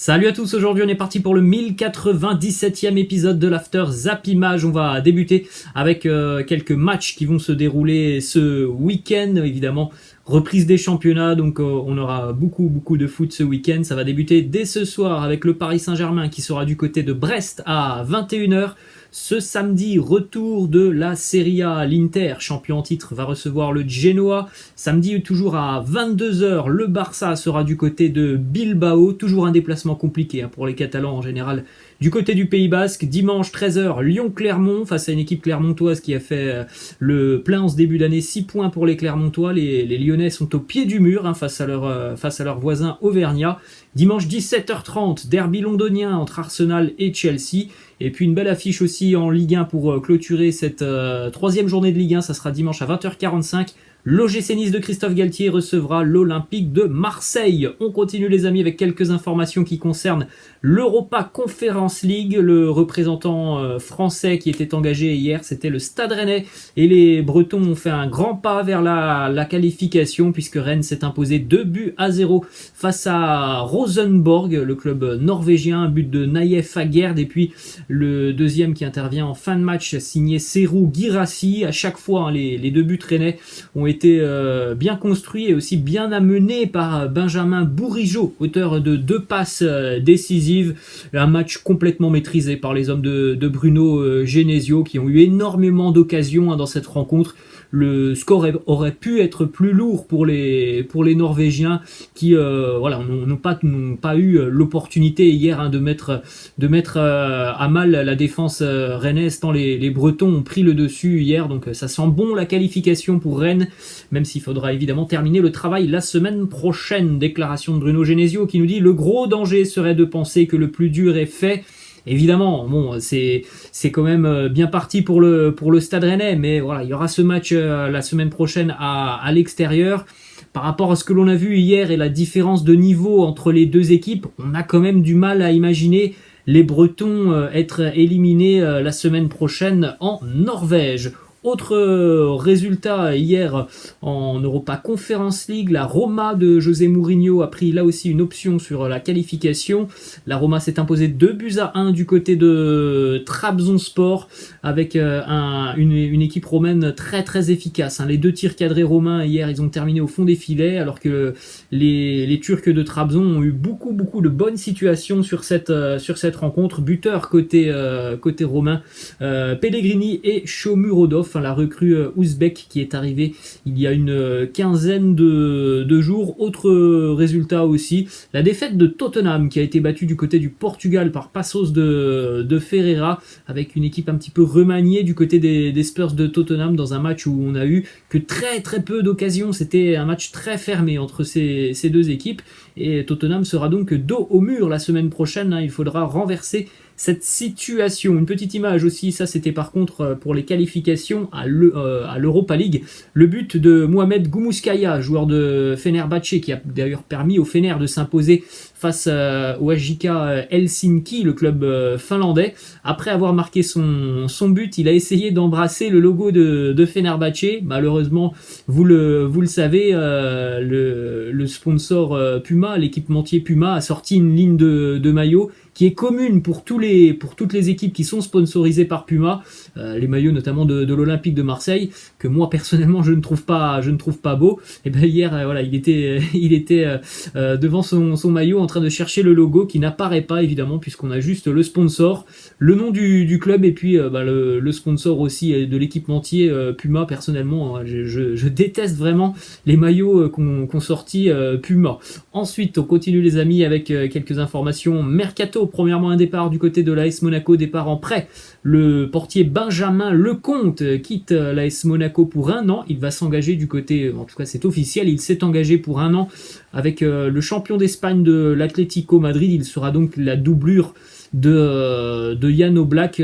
Salut à tous, aujourd'hui on est parti pour le 1097e épisode de l'After Zap Image. On va débuter avec quelques matchs qui vont se dérouler ce week-end, évidemment. Reprise des championnats, donc on aura beaucoup de foot ce week-end. Ça va débuter dès ce soir avec le Paris Saint-Germain qui sera du côté de Brest à 21h. Ce samedi, retour de la Serie A. L'Inter, champion en titre, va recevoir le Genoa. Samedi, toujours à 22h, le Barça sera du côté de Bilbao. Toujours un déplacement compliqué pour les Catalans en général. Du côté du Pays Basque, dimanche 13h, Lyon-Clermont face à une équipe clermontoise qui a fait le plein en ce début d'année. 6 points pour les Clermontois. Les Lyonnais sont au pied du mur face à leurs voisins auvergnats. Dimanche 17h30, derby londonien entre Arsenal et Chelsea. Et puis une belle affiche aussi en Ligue 1 pour clôturer cette troisième journée de Ligue 1. Ça sera dimanche à 20h45. L'OGC Nice de Christophe Galtier recevra l'Olympique de Marseille. On continue les amis avec quelques informations qui concernent l'Europa Conference League. Le représentant français qui était engagé hier, c'était le Stade Rennais. Et les Bretons ont fait un grand pas vers la qualification puisque Rennes s'est imposé 2-0 face à Rosenborg, le club norvégien. Un but de Naïef Aguerd et puis le deuxième qui intervient en fin de match signé Serhou Guirassy. À chaque fois, les deux buts rennais ont été bien construits et aussi bien amenés par Benjamin Bourigeaud, auteur de 2 passes décisives. Un match complètement maîtrisé par les hommes de Bruno Genesio qui ont eu énormément d'occasions dans cette rencontre. Le score aurait pu être plus lourd pour les Norvégiens qui n'ont pas eu l'opportunité hier de mettre à mal la défense rennaise tant les Bretons ont pris le dessus hier. Donc ça sent bon la qualification pour Rennes, même s'il faudra évidemment terminer le travail la semaine prochaine. Déclaration de Bruno Genesio qui nous dit: le gros danger serait de penser que le plus dur est fait. Évidemment, bon, c'est quand même bien parti pour le Stade Rennais, mais voilà, il y aura ce match la semaine prochaine à l'extérieur. Par rapport à ce que l'on a vu hier et la différence de niveau entre les deux équipes, on a quand même du mal à imaginer les Bretons être éliminés la semaine prochaine en Norvège. Autre résultat hier en Europa Conference League, la Roma de José Mourinho a pris là aussi une option sur la qualification. La Roma s'est imposée 2-1 du côté de Trabzonspor avec une équipe romaine très efficace. Les 2 tirs cadrés romains hier, ils ont terminé au fond des filets alors que les Turcs de Trabzon ont eu beaucoup de bonnes situations sur cette rencontre. Buteur côté romain, Pellegrini et Shomurodov, la recrue ouzbek qui est arrivée il y a une quinzaine de jours. Autre résultat aussi, la défaite de Tottenham qui a été battue du côté du Portugal par Passos de Ferreira, avec une équipe un petit peu remaniée du côté des Spurs de Tottenham dans un match où on a eu que très peu d'occasions. C'était un match très fermé entre ces deux équipes et Tottenham sera donc dos au mur la semaine prochaine. Il faudra renverser cette situation. Une petite image aussi, ça c'était par contre pour les qualifications à l'Europa League. Le but de Mohamed Goumouskaya, joueur de Fenerbahçe, qui a d'ailleurs permis au Fener de s'imposer face au HJK Helsinki, le club finlandais. Après avoir marqué son but, il a essayé d'embrasser le logo de Fenerbahçe. Malheureusement, vous le savez, le sponsor Puma, l'équipementier Puma, a sorti une ligne de maillot qui est commune pour toutes les équipes qui sont sponsorisées par Puma, les maillots notamment de l'Olympique de Marseille, que moi personnellement je ne trouve pas beau. Et bien hier, il était devant son maillot en train de chercher le logo qui n'apparaît pas évidemment puisqu'on a juste le sponsor, le nom du club et puis le sponsor aussi de l'équipementier Puma. Personnellement, je déteste vraiment les maillots qu'ont sorti Puma. Ensuite, on continue les amis avec quelques informations mercato. Premièrement, un départ du côté de l'AS Monaco, départ en prêt. Le portier Benjamin Lecomte quitte l'AS Monaco pour 1 an. Il va s'engager du côté, en tout cas c'est officiel, il s'est engagé pour 1 an avec le champion d'Espagne de l'Atlético Madrid. Il sera donc la doublure de Jan Oblak.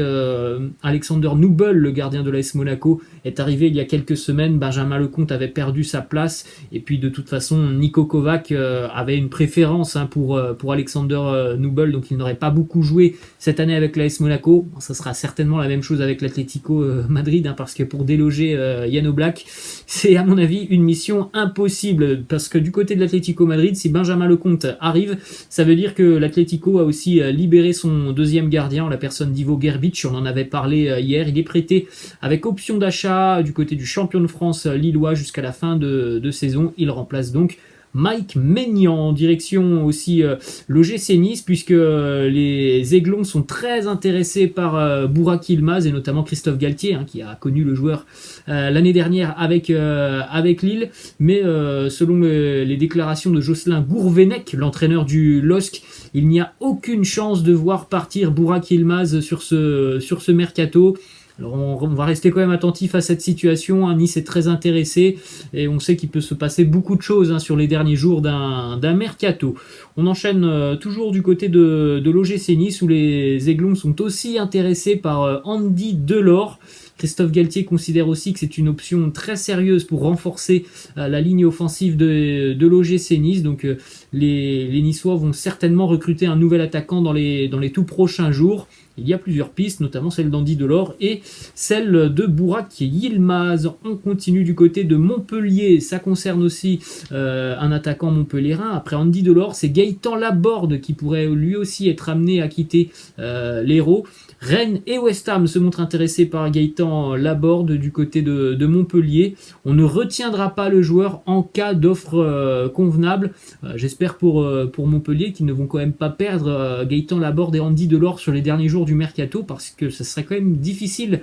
Alexander Nubel, le gardien de l'AS Monaco, est arrivé il y a quelques semaines. Benjamin Lecomte avait perdu sa place et puis de toute façon Niko Kovac avait une préférence pour Alexander Nubel, donc il n'aurait pas beaucoup joué cette année avec l'AS Monaco. Ça sera certainement la même chose avec l'Atlético Madrid, parce que pour déloger Jan Oblak, c'est à mon avis une mission impossible, parce que du côté de l'Atlético l'Atlético Madrid. Si Benjamin Lecomte arrive, ça veut dire que l'Atlético a aussi libéré son deuxième gardien, en la personne d'Ivo Gerbic. On en avait parlé hier. Il est prêté avec option d'achat du côté du champion de France lillois jusqu'à la fin de saison. Il remplace donc Mike Maignan. En direction aussi l'OGC Nice, puisque les Aiglons sont très intéressés par Burak Yılmaz et notamment Christophe Galtier, qui a connu le joueur l'année dernière avec Lille. Mais selon les déclarations de Jocelyn Gourvenec, l'entraîneur du LOSC, il n'y a aucune chance de voir partir Burak Yılmaz sur ce mercato. Alors on va rester quand même attentif à cette situation. Nice est très intéressé et on sait qu'il peut se passer beaucoup de choses sur les derniers jours d'un mercato. On enchaîne toujours du côté de l'OGC Nice, où les Aiglons sont aussi intéressés par Andy Delors. Christophe Galtier considère aussi que c'est une option très sérieuse pour renforcer la ligne offensive de l'OGC Nice. Donc les Niçois vont certainement recruter un nouvel attaquant dans les tout prochains jours. Il y a plusieurs pistes, notamment celle d'Andy Delors et celle de Burak Yılmaz. On continue du côté de Montpellier. Ça concerne aussi un attaquant montpelliérain. Après Andy Delors, c'est Gaëtan Laborde qui pourrait lui aussi être amené à quitter l'Hérault. Rennes et West Ham se montrent intéressés par Gaëtan Laborde du côté de Montpellier. On ne retiendra pas le joueur en cas d'offre convenable. J'espère pour Montpellier qu'ils ne vont quand même pas perdre Gaëtan Laborde et Andy Delors sur les derniers jours du mercato, parce que ça serait quand même difficile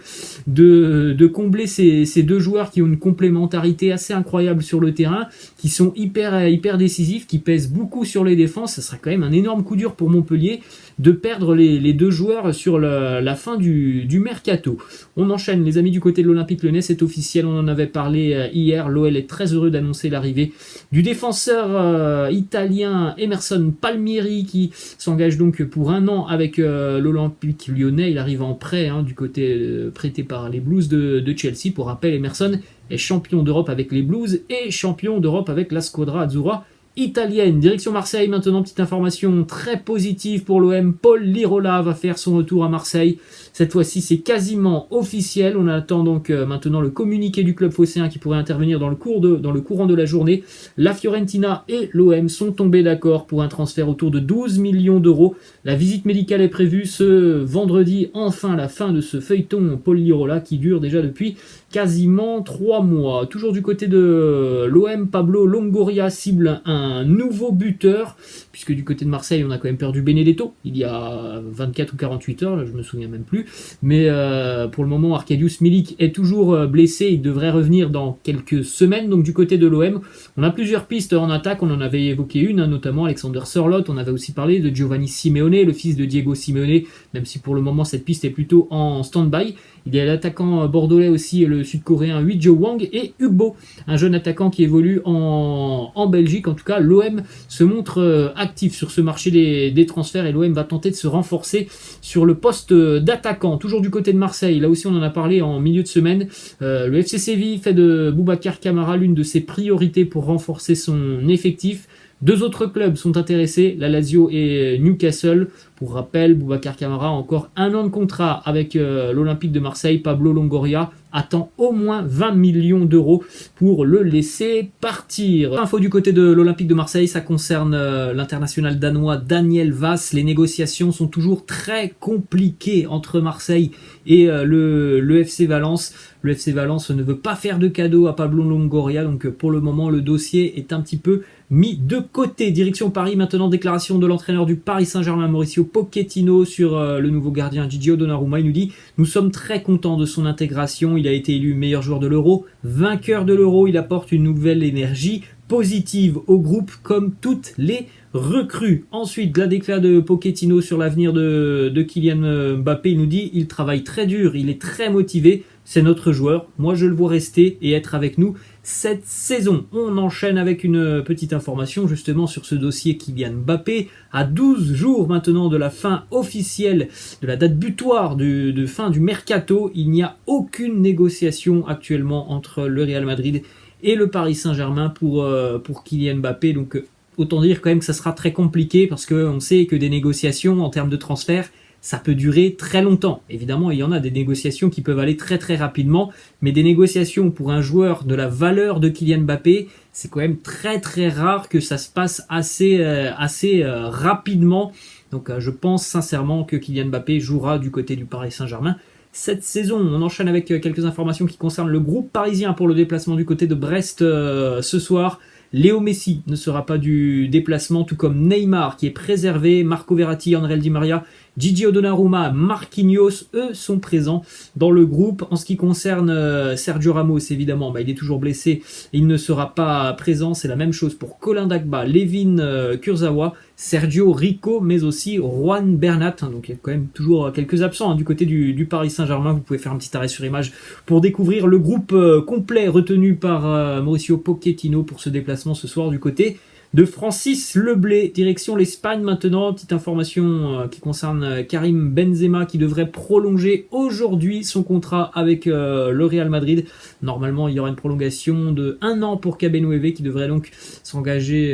de combler ces deux joueurs qui ont une complémentarité assez incroyable sur le terrain, qui sont hyper décisifs, qui pèsent beaucoup sur les défenses. Ça serait quand même un énorme coup dur pour Montpellier de perdre les deux joueurs sur la fin du mercato. On enchaîne, les amis, du côté de l'Olympique Lyonnais. C'est officiel, on en avait parlé hier. L'OL est très heureux d'annoncer l'arrivée du défenseur italien Emerson Palmieri, qui s'engage donc pour 1 an avec l'Olympique Lyonnais. Il arrive en prêt du côté prêté par les Blues de Chelsea. Pour rappel, Emerson est champion d'Europe avec les Blues et champion d'Europe avec la Squadra Azzurra italienne. Direction Marseille maintenant, petite information très positive pour l'OM. Paul Lirola va faire son retour à Marseille. Cette fois-ci, c'est quasiment officiel. On attend donc maintenant le communiqué du club phocéen qui pourrait intervenir dans le courant de la journée. La Fiorentina et l'OM sont tombés d'accord pour un transfert autour de 12 millions d'euros. La visite médicale est prévue ce vendredi. Enfin, la fin de ce feuilleton Paul Lirola qui dure déjà depuis quasiment 3 mois. Toujours du côté de l'OM, Pablo Longoria cible un nouveau buteur, puisque du côté de Marseille, on a quand même perdu Benedetto il y a 24 ou 48 heures, là, je me souviens même plus. Mais pour le moment, Arkadiusz Milik est toujours blessé, il devrait revenir dans quelques semaines. Donc du côté de l'OM, on a plusieurs pistes en attaque, on en avait évoqué une, notamment Alexander Sørloth. On avait aussi parlé de Giovanni Simeone, le fils de Diego Simeone, même si pour le moment cette piste est plutôt en stand-by. Il y a l'attaquant bordelais aussi, le sud-coréen Huijo Wang, et Ugbo, un jeune attaquant qui évolue en Belgique. En tout cas, l'OM se montre actif sur ce marché des transferts et l'OM va tenter de se renforcer sur le poste d'attaquant. Toujours du côté de Marseille, là aussi on en a parlé en milieu de semaine. Le FC Séville fait de Boubacar Kamara l'une de ses priorités pour renforcer son effectif. 2 autres clubs sont intéressés, la Lazio et Newcastle. Pour rappel, Boubacar Kamara a encore 1 an de contrat avec l'Olympique de Marseille. Pablo Longoria attend au moins 20 millions d'euros pour le laisser partir. Info du côté de l'Olympique de Marseille, ça concerne l'international danois Daniel Vass. Les négociations sont toujours très compliquées entre Marseille et le FC Valence. Le FC Valence ne veut pas faire de cadeau à Pablo Longoria, donc pour le moment le dossier est un petit peu mis de côté. Direction Paris maintenant, déclaration de l'entraîneur du Paris Saint-Germain Mauricio Pochettino sur le nouveau gardien Gigio Donnarumma. Il nous dit: nous sommes très contents de son intégration, il a été élu meilleur joueur de l'Euro, vainqueur de l'Euro, il apporte une nouvelle énergie positive au groupe comme toutes les recrues. Ensuite, la déclaration de Pochettino sur l'avenir de Kylian Mbappé. Il nous dit: il travaille très dur, il est très motivé, c'est notre joueur, moi je le vois rester et être avec nous cette saison. On enchaîne avec une petite information justement sur ce dossier Kylian Mbappé. À 12 jours maintenant de la fin officielle, de la date butoir de fin du mercato, il n'y a aucune négociation actuellement entre le Real Madrid et le Paris Saint-Germain pour Kylian Mbappé. Donc autant dire quand même que ça sera très compliqué, parce qu'on sait que des négociations en termes de transfert, ça peut durer très longtemps. Évidemment, il y en a des négociations qui peuvent aller très très rapidement, mais des négociations pour un joueur de la valeur de Kylian Mbappé, c'est quand même très très rare que ça se passe assez rapidement. Donc je pense sincèrement que Kylian Mbappé jouera du côté du Paris Saint-Germain cette saison. On enchaîne avec quelques informations qui concernent le groupe parisien pour le déplacement du côté de Brest ce soir. Léo Messi ne sera pas du déplacement, tout comme Neymar qui est préservé, Marco Verratti, André Di Maria, Gigi Donnarumma, Marquinhos, eux sont présents dans le groupe. En ce qui concerne Sergio Ramos, évidemment, il est toujours blessé, il ne sera pas présent. C'est la même chose pour Colin Dagba, Levin Kurzawa, Sergio Rico, mais aussi Juan Bernat. Donc il y a quand même toujours quelques absents du côté du Paris Saint-Germain. Vous pouvez faire un petit arrêt sur image pour découvrir le groupe complet retenu par Mauricio Pochettino pour ce déplacement ce soir du côté de Francis Leblé, direction l'Espagne maintenant. Petite information qui concerne Karim Benzema qui devrait prolonger aujourd'hui son contrat avec le Real Madrid. Normalement, il y aura une prolongation de 1 an pour Kabenouévé qui devrait donc s'engager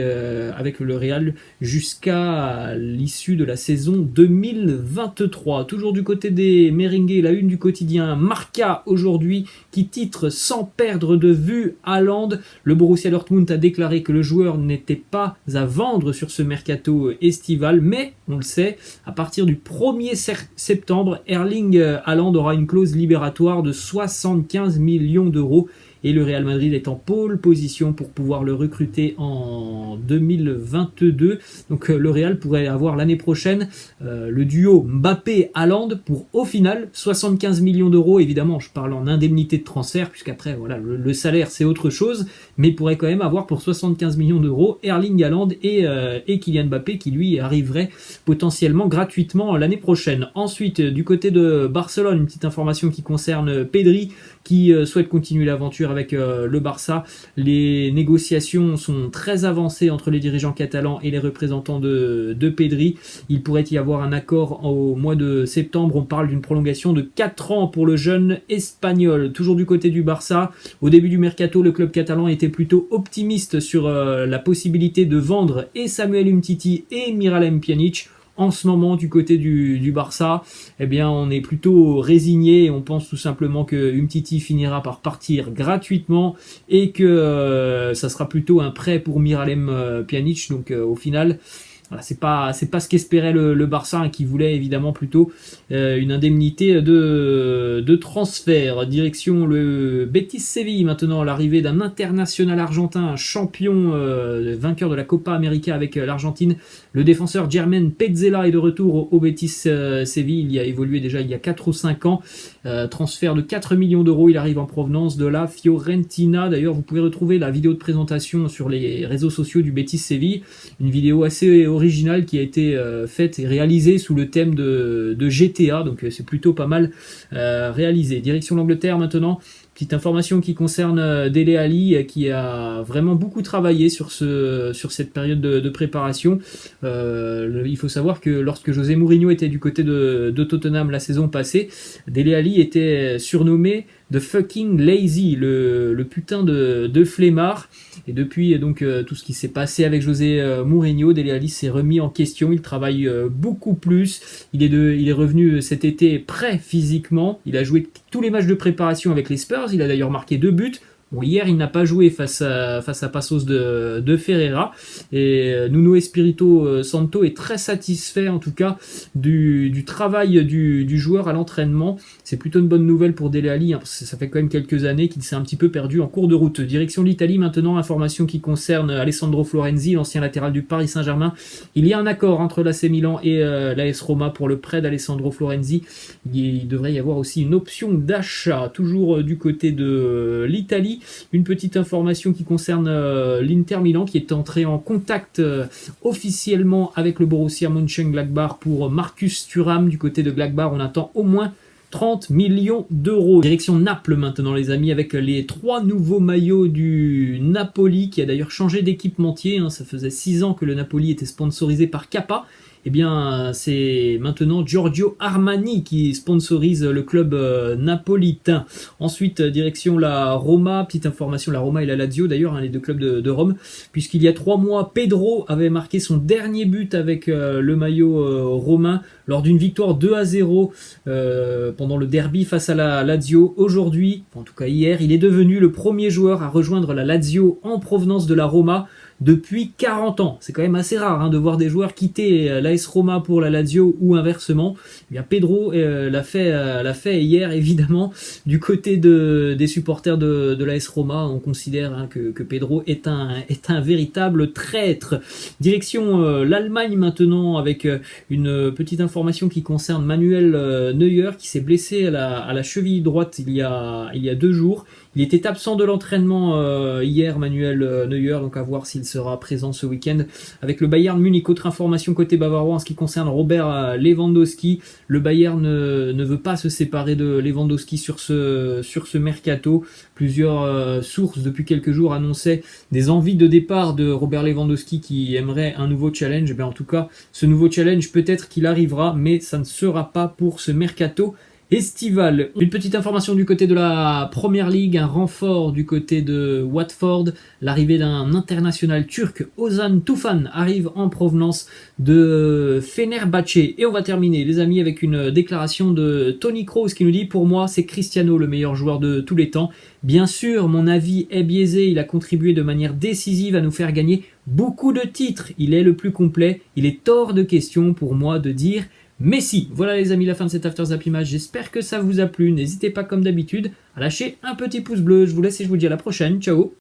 avec le Real jusqu'à l'issue de la saison 2023. Toujours du côté des merengues, la une du quotidien Marca aujourd'hui qui titre sans perdre de vue Haaland. Le Borussia Dortmund a déclaré que le joueur n'était pas à vendre sur ce mercato estival, mais on le sait, à partir du 1er septembre, Erling Haaland aura une clause libératoire de 75 millions d'euros et le Real Madrid est en pole position pour pouvoir le recruter en 2022. Donc le Real pourrait avoir l'année prochaine le duo Mbappé-Haaland pour au final 75 millions d'euros. Évidemment, je parle en indemnité de transfert, puisqu'après voilà, le salaire c'est autre chose, mais pourrait quand même avoir pour 75 millions d'euros Erling Haaland et Kylian Mbappé qui lui arriverait potentiellement gratuitement l'année prochaine. Ensuite, du côté de Barcelone, une petite information qui concerne Pedri qui souhaite continuer l'aventure avec le Barça. Les négociations sont très avancées entre les dirigeants catalans et les représentants de Pedri. Il pourrait y avoir un accord au mois de septembre. On parle d'une prolongation de 4 ans pour le jeune espagnol. Toujours du côté du Barça, au début du mercato, le club catalan était plutôt optimiste sur la possibilité de vendre et Samuel Umtiti et Miralem Pjanic. En ce moment, du côté du Barça, eh bien, on est plutôt résigné et on pense tout simplement que Umtiti finira par partir gratuitement et que ça sera plutôt un prêt pour Miralem Pjanic. Donc, au final, voilà, c'est pas ce qu'espérait le Barça qui voulait évidemment plutôt une indemnité de transfert. Direction le Betis Séville maintenant, l'arrivée d'un international argentin, un champion vainqueur de la Copa América avec l'Argentine. Le défenseur Jermaine Petzela est de retour au Betis Séville. Il y a évolué déjà il y a 4 ou 5 ans. Transfert de 4 millions d'euros. Il arrive en provenance de la Fiorentina. D'ailleurs, vous pouvez retrouver la vidéo de présentation sur les réseaux sociaux du Betis Séville. Une vidéo assez originale qui a été faite et réalisée sous le thème de GTA. Donc c'est plutôt pas mal réalisé. Direction l'Angleterre maintenant. Petite information qui concerne Dele Alli qui a vraiment beaucoup travaillé sur cette période de préparation. Il faut savoir que lorsque José Mourinho était du côté de Tottenham la saison passée, Dele Alli était surnommé The fucking lazy, le putain de flemmard. Et depuis donc tout ce qui s'est passé avec José Mourinho, Dele Alli s'est remis en question. Il travaille beaucoup plus. Il est revenu cet été prêt physiquement. Il a joué tous les matchs de préparation avec les Spurs. Il a d'ailleurs marqué 2 buts. Bon, hier, il n'a pas joué face à Passos de Ferreira. Et Nuno Espirito Santo est très satisfait, en tout cas, du travail du joueur à l'entraînement. C'est plutôt une bonne nouvelle pour Dele Alli, parce que ça fait quand même quelques années qu'il s'est un petit peu perdu en cours de route. Direction l'Italie maintenant, information qui concerne Alessandro Florenzi, l'ancien latéral du Paris Saint-Germain. Il y a un accord entre l'AC Milan et l'AS Roma pour le prêt d'Alessandro Florenzi. Il devrait y avoir aussi une option d'achat, toujours du côté de l'Italie. Une petite information qui concerne l'Inter Milan qui est entré en contact officiellement avec le Borussia Mönchengladbach pour Marcus Thuram. Du côté de Gladbach, on attend au moins 30 millions d'euros. Direction Naples maintenant les amis, avec les 3 nouveaux maillots du Napoli qui a d'ailleurs changé d'équipementier. Ça faisait 6 ans que le Napoli était sponsorisé par Kappa. eh bien c'est maintenant Giorgio Armani qui sponsorise le club napolitain. Ensuite, direction la Roma, petite information, la Roma et la Lazio d'ailleurs, hein, les deux clubs de Rome, puisqu'il y a 3 mois, Pedro avait marqué son dernier but avec le maillot romain lors d'une victoire 2-0 pendant le derby face à la Lazio. Aujourd'hui, en tout cas hier, il est devenu le premier joueur à rejoindre la Lazio en provenance de la Roma depuis 40 ans. C'est quand même assez rare hein, de voir des joueurs quitter l'AS Roma pour la Lazio ou inversement. Eh bien, Pedro l'a fait hier, évidemment. Du côté des supporters de l'AS Roma, on considère hein, que Pedro est un véritable traître. Direction l'Allemagne maintenant, avec une petite information qui concerne Manuel Neuer, qui s'est blessé à la cheville droite il y a 2 jours. Il était absent de l'entraînement hier, Manuel Neuer, donc à voir s'il sera présent ce week-end avec le Bayern Munich. Autre information côté bavarois en ce qui concerne Robert Lewandowski. Le Bayern ne veut pas se séparer de Lewandowski sur ce mercato. Plusieurs sources depuis quelques jours annonçaient des envies de départ de Robert Lewandowski qui aimerait un nouveau challenge. En tout cas, ce nouveau challenge peut-être qu'il arrivera, mais ça ne sera pas pour ce mercato estival. Une petite information du côté de la Première Ligue, un renfort du côté de Watford, l'arrivée d'un international turc, Ozan Tufan, arrive en provenance de Fenerbahçe. Et on va terminer les amis avec une déclaration de Tony Kroos qui nous dit: pour moi c'est Cristiano le meilleur joueur de tous les temps. Bien sûr mon avis est biaisé, il a contribué de manière décisive à nous faire gagner beaucoup de titres, il est le plus complet, il est hors de question pour moi de dire Messi. Voilà les amis, la fin de cet After Zappimage. J'espère que ça vous a plu. N'hésitez pas comme d'habitude à lâcher un petit pouce bleu. Je vous laisse et je vous dis à la prochaine. Ciao.